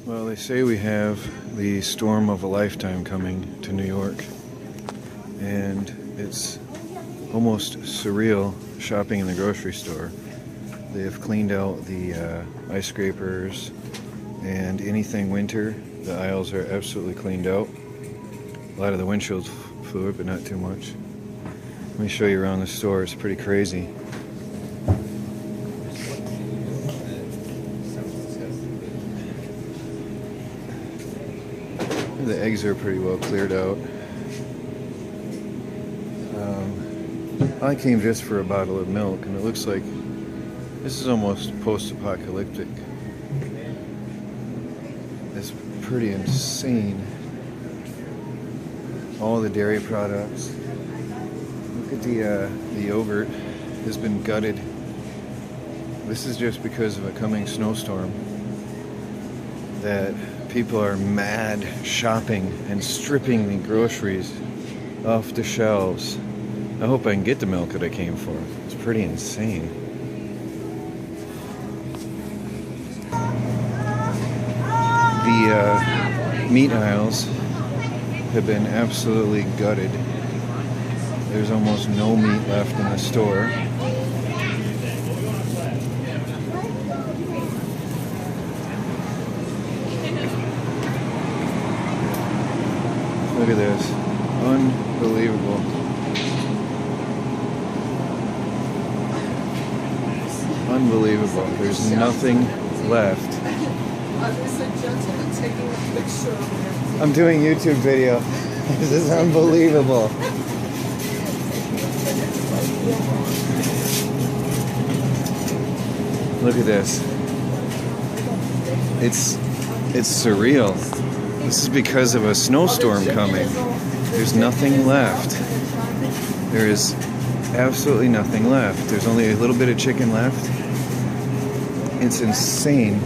Well, they say we have the storm of a lifetime coming to New York, and it's almost surreal shopping in the grocery store. They have cleaned out the ice scrapers and anything winter. The aisles are absolutely cleaned out. A lot of the windshield's fluid, but not too much. Let me show you around the store. It's pretty crazy. The eggs are pretty well cleared out. I came just for a bottle of milk, and it looks like this is almost post-apocalyptic. It's pretty insane. All the dairy products. Look at the yogurt has been gutted. This is just because of a coming snowstorm that people are mad shopping and stripping the groceries off the shelves. I hope I can get the milk that I came for. It's pretty insane. The meat aisles have been absolutely gutted. There's almost no meat left in the store. Look at this. Unbelievable. Unbelievable. There's nothing left. I'm doing YouTube video. This is unbelievable. Look at this. It's surreal. This is because of a snowstorm coming. There's nothing left. There is absolutely nothing left. There's only a little bit of chicken left. It's insane.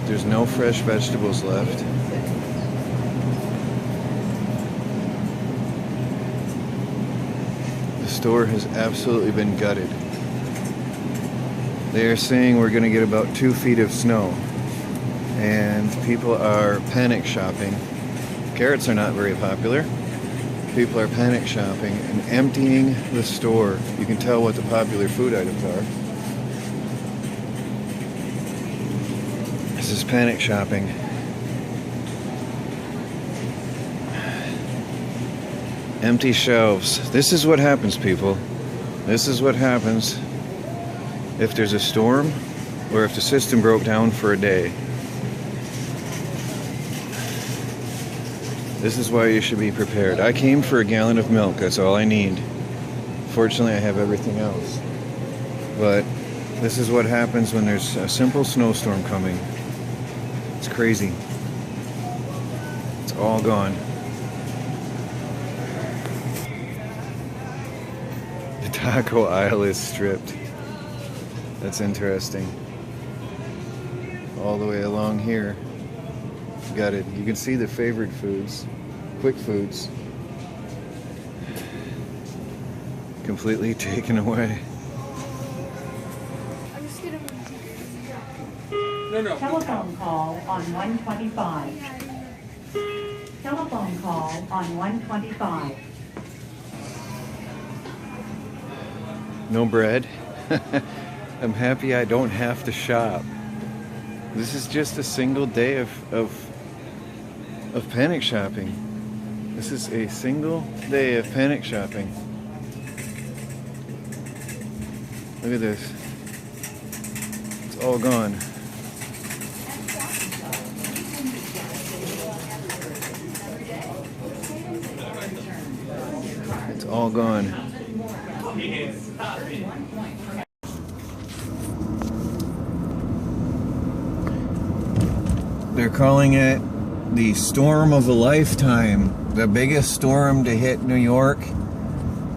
There's no fresh vegetables left. The store has absolutely been gutted. They are saying we're going to get about 2 feet of snow, and people are panic shopping. Carrots are not very popular. People are panic shopping and emptying the store. You can tell what the popular food items are. This is panic shopping. Empty shelves. This is what happens, people. This is what happens if there's a storm or if the system broke down for a day. This is why you should be prepared. I came for a gallon of milk. That's all I need. Fortunately, I have everything else. But this is what happens when there's a simple snowstorm coming. It's crazy. It's all gone. The taco aisle is stripped. That's interesting. All the way along here. Got it. You can see the favorite foods, quick foods, completely taken away. Telephone call on 125. Telephone call on 125. No bread. I'm happy I don't have to shop. This is just a single day of panic shopping. This is a single day of panic shopping. Look at this. It's all gone. It's all gone. They're calling it the storm of a lifetime, the biggest storm to hit New York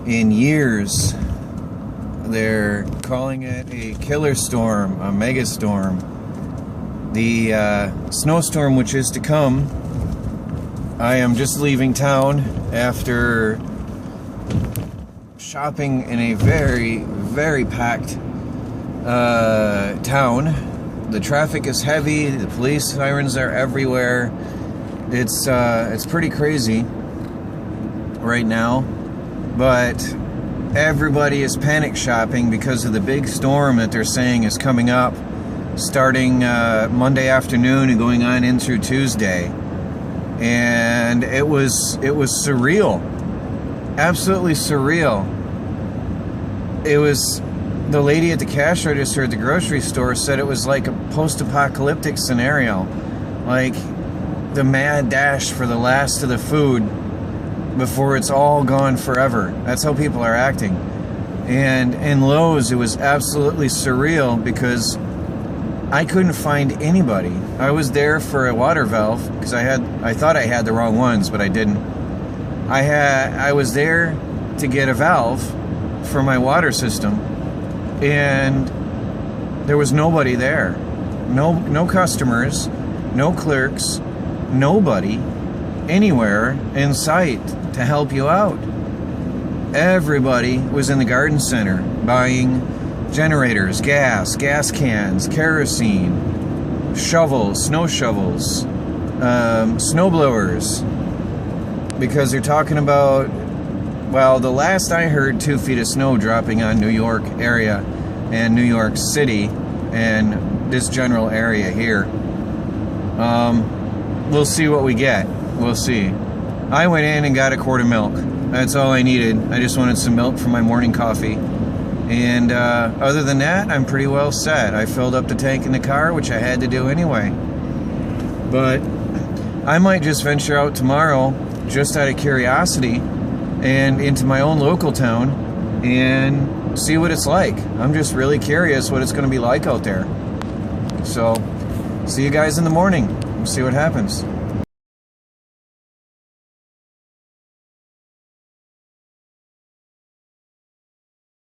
in years. They're calling it a killer storm, a mega storm. The snowstorm which is to come, I am just leaving town after shopping in a very, very packed town. The traffic is heavy. The police sirens are everywhere. It's pretty crazy right now, but everybody is panic shopping because of the big storm that they're saying is coming up starting Monday afternoon and going on in through Tuesday. And it was surreal, absolutely surreal. It was, the lady at the cash register at the grocery store said it was like a post-apocalyptic scenario, like the mad dash for the last of the food before it's all gone forever. That's how people are acting. And in Lowe's, it was absolutely surreal because I couldn't find anybody. I was there for a water valve because I thought I had the wrong ones, but I didn't. I was there to get a valve for my water system, and there was nobody there. No customers, no clerks, nobody anywhere in sight to help you out. Everybody was in the garden center buying generators, gas cans, kerosene, shovels, snow shovels, snow blowers, because they're talking about, well, the last I heard, 2 feet of snow dropping on New York area and New York City and this general area here. We'll see what we get. We'll see. I went in and got a quart of milk. That's all I needed. I just wanted some milk for my morning coffee. And other than that, I'm pretty well set. I filled up the tank in the car, which I had to do anyway. But I might just venture out tomorrow, just out of curiosity, and into my own local town and see what it's like. I'm just really curious what it's going to be like out there. So, see you guys in the morning. See what happens.